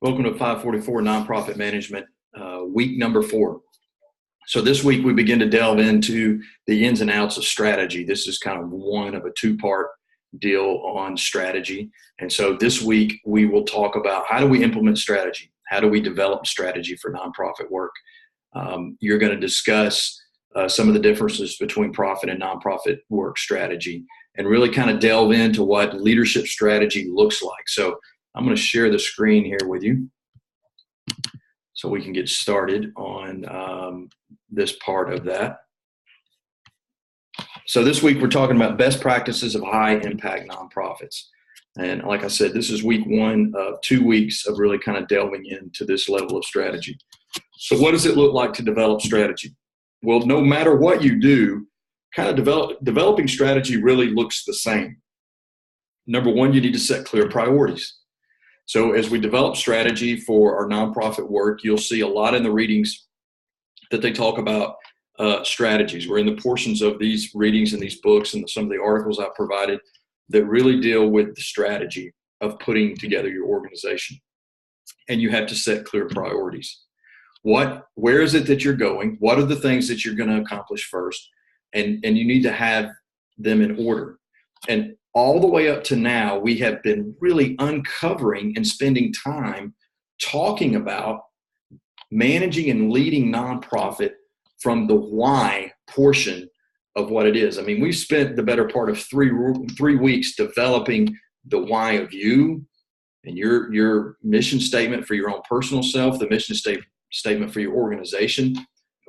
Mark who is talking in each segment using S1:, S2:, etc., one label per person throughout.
S1: Welcome to 544 Nonprofit Management, week number 4. So this week we begin to delve into the ins and outs of strategy. This is kind of one of a two-part deal on strategy. And so this week we will talk about how do we implement strategy? How do we develop strategy for nonprofit work? You're going to discuss some of the differences between profit and nonprofit work strategy and really kind of delve into what leadership strategy looks like. So I'm going to share the screen here with you so we can get started on this part of that. So this week we're talking about best practices of high impact nonprofits. And like I said, this is week 1 of 2 weeks of really kind of delving into this level of strategy. So what does it look like to develop strategy? Well, no matter what you do, kind of developing strategy really looks the same. Number 1, you need to set clear priorities. So as we develop strategy for our nonprofit work, you'll see a lot in the readings that they talk about strategies. We're in the portions of these readings and these books and some of the articles I've provided that really deal with the strategy of putting together your organization. And you have to set clear priorities. Where is it that you're going? What are the things that you're going to accomplish first? And you need to have them in order. And all the way up to now, we have been really uncovering and spending time talking about managing and leading nonprofit from the why portion of what it is. I mean, we've spent the better part of three weeks developing the why of you and your mission statement for your own personal self, the mission statement for your organization.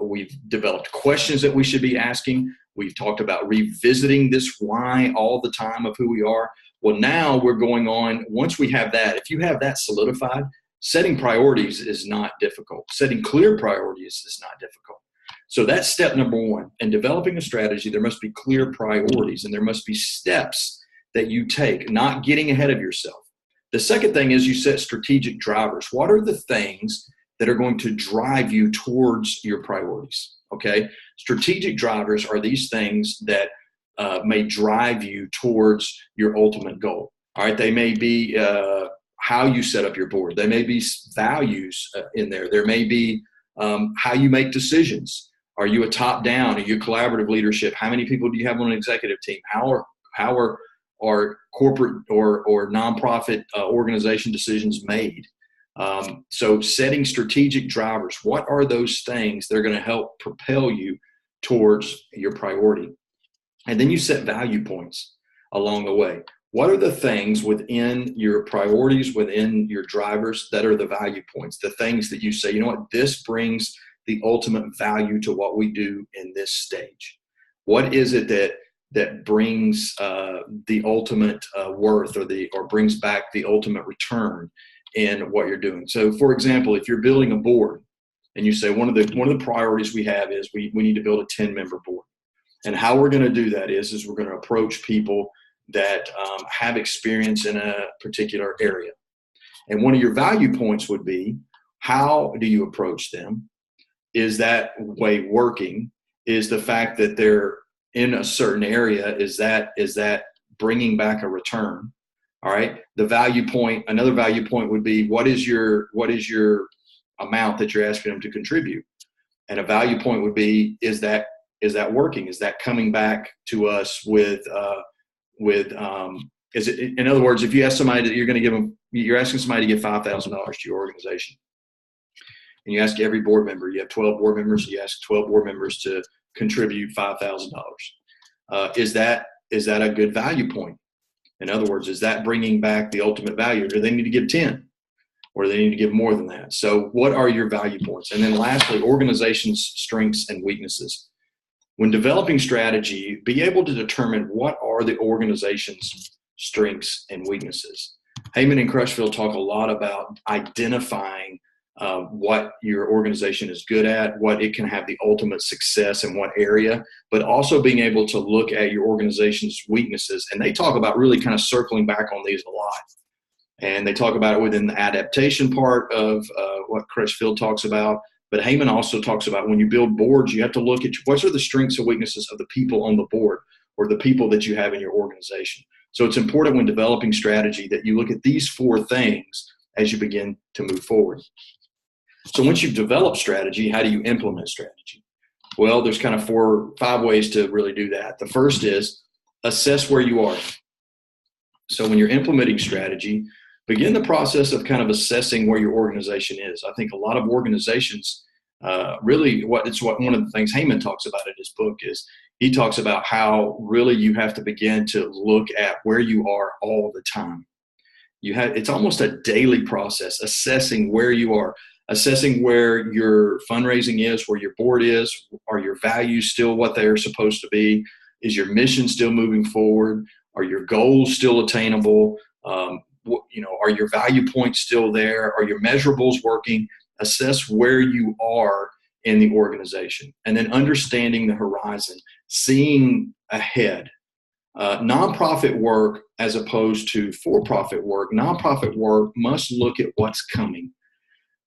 S1: We've developed questions that we should be asking. We've talked about revisiting this why all the time of who we are. Well, now we're going on, once we have that, if you have that solidified, setting priorities is not difficult. Setting clear priorities is not difficult. So that's step number 1. In developing a strategy, there must be clear priorities and there must be steps that you take, not getting ahead of yourself. The second thing is you set strategic drivers. What are the things that are going to drive you towards your priorities? Okay, strategic drivers are these things that may drive you towards your ultimate goal. All right, they may be how you set up your board. They may be values in there. There may be how you make decisions. Are you a top-down? Are you collaborative leadership? How many people do you have on an executive team? How are corporate or nonprofit organization decisions made? So setting strategic drivers, what are those things that are going to help propel you towards your priority? And then you set value points along the way. What are the things within your priorities, within your drivers that are the value points, the things that you say, you know what, this brings the ultimate value to what we do in this stage? What is it that brings the ultimate worth or brings back the ultimate return in what you're doing? So for example, if you're building a board and you say one of the priorities we have is we need to build a 10-member board. And how we're going to do that is we're going to approach people that have experience in a particular area. And one of your value points would be, how do you approach them? Is that way working? Is the fact that they're in a certain area, is that bringing back a return? All right. The value point, another value point would be, what is your amount that you're asking them to contribute? And a value point would be, is that working? Is that coming back to us is it, in other words, if you ask somebody that you're asking somebody to give $5,000 to your organization, and you ask every board member, you have 12 board members, you ask 12 board members to contribute $5,000. Is that a good value point? In other words, is that bringing back the ultimate value? Do they need to give 10? Or do they need to give more than that? So what are your value points? And then lastly, organization's strengths and weaknesses. When developing strategy, be able to determine what are the organization's strengths and weaknesses. Heyman and Crutchfield talk a lot about identifying what your organization is good at, what it can have the ultimate success in what area, but also being able to look at your organization's weaknesses. And they talk about really kind of circling back on these a lot. And they talk about it within the adaptation part of what Crutchfield talks about. But Heyman also talks about when you build boards, you have to look at what are the strengths and weaknesses of the people on the board or the people that you have in your organization. So it's important when developing strategy that you look at these 4 things as you begin to move forward. So once you've developed strategy, how do you implement strategy? Well, there's kind of 4 or 5 ways to really do that. The first is assess where you are. So when you're implementing strategy, begin the process of kind of assessing where your organization is. I think a lot of organizations really one of the things Heyman talks about in his book is he talks about how really you have to begin to look at where you are all the time. It's almost a daily process, assessing where you are, assessing where your fundraising is, where your board is. Are your values still what they are supposed to be? Is your mission still moving forward? Are your goals still attainable? Are your value points still there? Are your measurables working? Assess where you are in the organization, and then understanding the horizon, seeing ahead. Nonprofit work as opposed to for-profit work, nonprofit work must look at what's coming,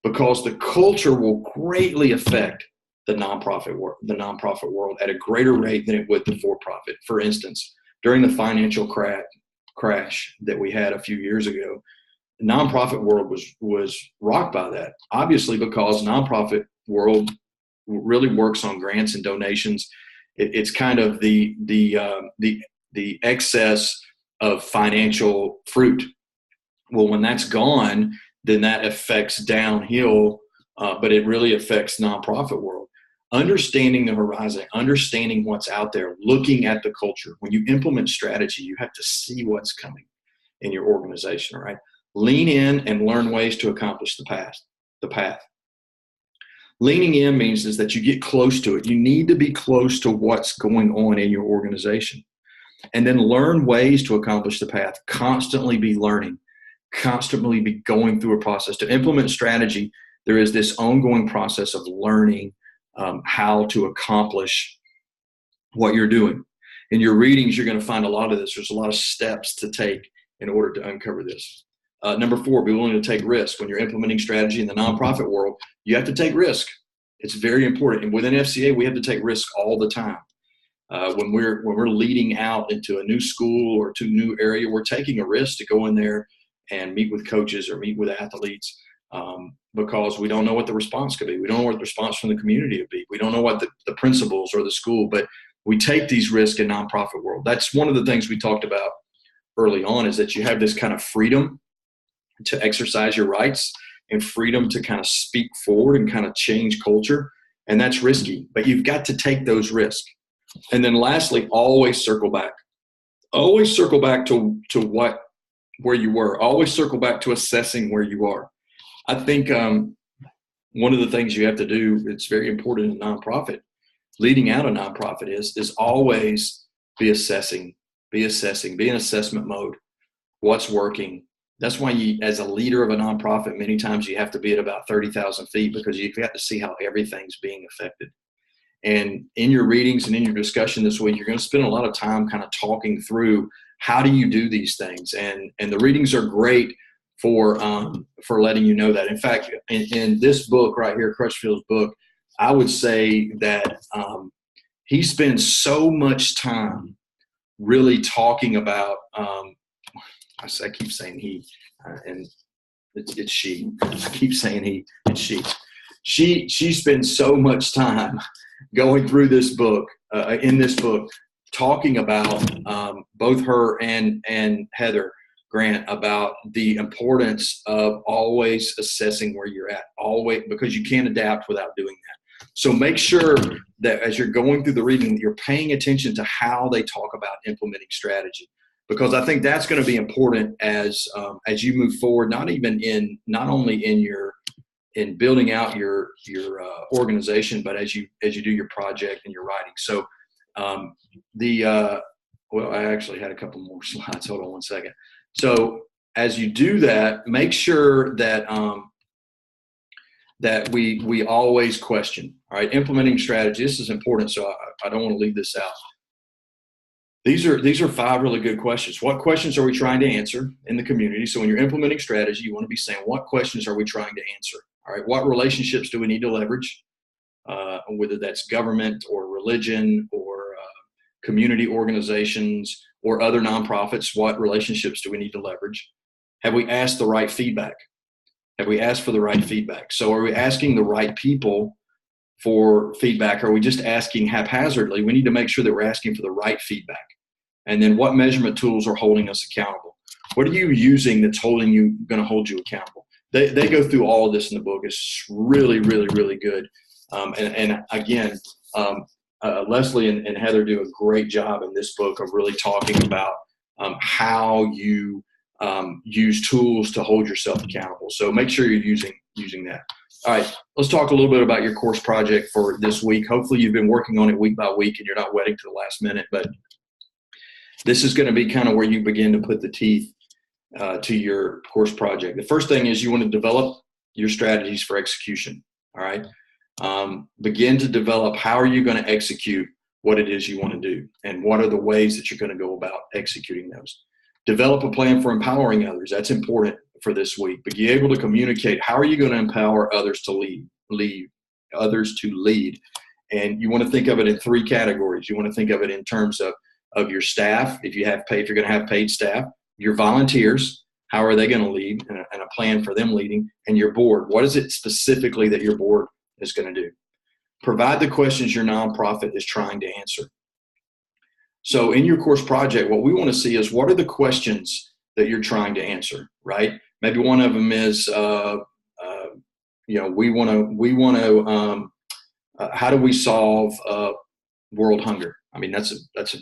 S1: because the culture will greatly affect the nonprofit world at a greater rate than it would the for-profit. For instance, during the financial crash that we had a few years ago, the nonprofit world was rocked by that, obviously, because nonprofit world really works on grants and donations. It's kind of the excess of financial fruit. Well, when that's gone, then that affects downhill, but it really affects nonprofit world. Understanding the horizon, understanding what's out there, looking at the culture. When you implement strategy, you have to see what's coming in your organization, right? Lean in and learn ways to accomplish the path. Leaning in means that you get close to it. You need to be close to what's going on in your organization. And then learn ways to accomplish the path. Constantly be learning. Constantly be going through a process. To implement strategy, there is this ongoing process of learning how to accomplish what you're doing. In your readings, you're going to find a lot of this. There's a lot of steps to take in order to uncover this. Number 4, be willing to take risk. When you're implementing strategy in the nonprofit world, you have to take risk. It's very important. And within FCA, we have to take risk all the time. When we're leading out into a new school or to a new area, we're taking a risk to go in there and meet with coaches or meet with athletes, because we don't know what the response could be. We don't know what the response from the community would be. We don't know what the principals or the school, but we take these risks in nonprofit world. That's one of the things we talked about early on, is that you have this kind of freedom to exercise your rights and freedom to kind of speak forward and kind of change culture. And that's risky, but you've got to take those risks. And then lastly, always circle back. Always circle back to where you were. Always circle back to assessing where you are. I think one of the things you have to do, it's very important in a nonprofit, leading out a nonprofit is always be assessing, be in assessment mode. What's working? That's why you, as a leader of a nonprofit, many times you have to be at about 30,000 feet, because you've got to see how everything's being affected. And in your readings and in your discussion this week, you're going to spend a lot of time kind of talking through how do you do these things. And the readings are great for letting you know that. In fact, in this book right here, Crutchfield's book, I would say that he spends so much time really talking about, I keep saying he, and it's she. I keep saying he, it's she. She spends so much time going through this book, in this book, talking about both her and Heather Grant about the importance of always assessing where you're at, always, because you can't adapt without doing that. So make sure that as you're going through the reading, you're paying attention to how they talk about implementing strategy, because I think that's going to be important as you move forward, not only in building out your organization, but as you do your project and your writing. So I actually had a couple more slides. Hold on one second. So as you do that, make sure that that we always question. All right, implementing strategy. This is important, so I don't want to leave this out. These are 5 really good questions. What questions are we trying to answer in the community? So when you're implementing strategy, you want to be saying, what questions are we trying to answer? All right, what relationships do we need to leverage? Whether that's government or religion or community organizations or other nonprofits, what relationships do we need to leverage? Have we asked the right feedback? Have we asked for the right feedback? So are we asking the right people for feedback? Or are we just asking haphazardly? We need to make sure that we're asking for the right feedback. And then what measurement tools are holding us accountable? What are you using that's going to hold you accountable? They go through all of this in the book. It's really, really, really good. And again, Leslie and Heather do a great job in this book of really talking about how you use tools to hold yourself accountable. So make sure you're using that. All right, let's talk a little bit about your course project for this week. Hopefully you've been working on it week by week and you're not waiting to the last minute, but this is going to be kind of where you begin to put the teeth to your course project. The first thing is you want to develop your strategies for execution. All right. Begin to develop how are you going to execute what it is you want to do, and what are the ways that you're going to go about executing those. Develop a plan for empowering others. That's important for this week. But be able to communicate how are you going to empower others to lead. And you want to think of it in three categories. You want to think of it in terms of your staff. If you're going to have paid staff, your volunteers, how are they going to lead, and a plan for them leading, and your board. What is it specifically that your board is going to do? Provide the questions your nonprofit is trying to answer. So in your course project, what we want to see is what are the questions that you're trying to answer, right? Maybe one of them is, we want to, how do we solve world hunger? I mean, that's a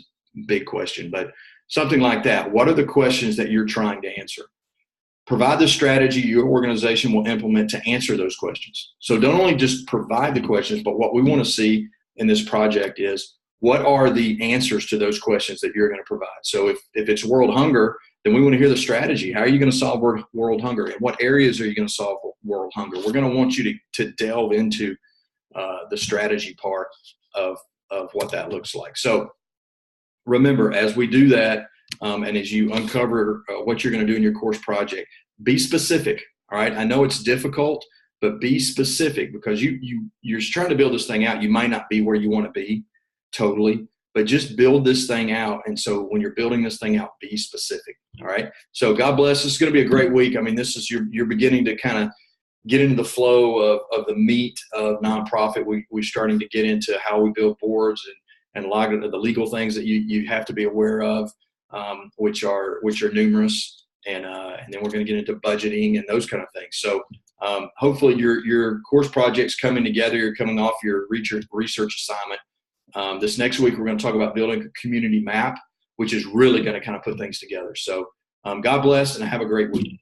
S1: big question, but something like that. What are the questions that you're trying to answer? Provide the strategy your organization will implement to answer those questions. So don't only just provide the questions, but what we want to see in this project is what are the answers to those questions that you're going to provide. So if it's world hunger, then we want to hear the strategy. How are you going to solve world hunger? In what areas are you going to solve world hunger? We're going to want you to delve into the strategy part of what that looks like. So remember, as we do that, and as you uncover what you're going to do in your course project, be specific. All right. I know it's difficult, but be specific, because you're trying to build this thing out. You might not be where you want to be totally, but just build this thing out. And so when you're building this thing out, be specific. All right. So God bless. This is going to be a great week. I mean, this is you're beginning to kind of get into the flow of the meat of nonprofit. We're starting to get into how we build boards and a lot of the legal things that you have to be aware of, which are numerous. And then we're going to get into budgeting and those kind of things. So hopefully your course project's coming together. You're coming off your research assignment. This next week, we're going to talk about building a community map, which is really going to kind of put things together. So God bless and have a great week.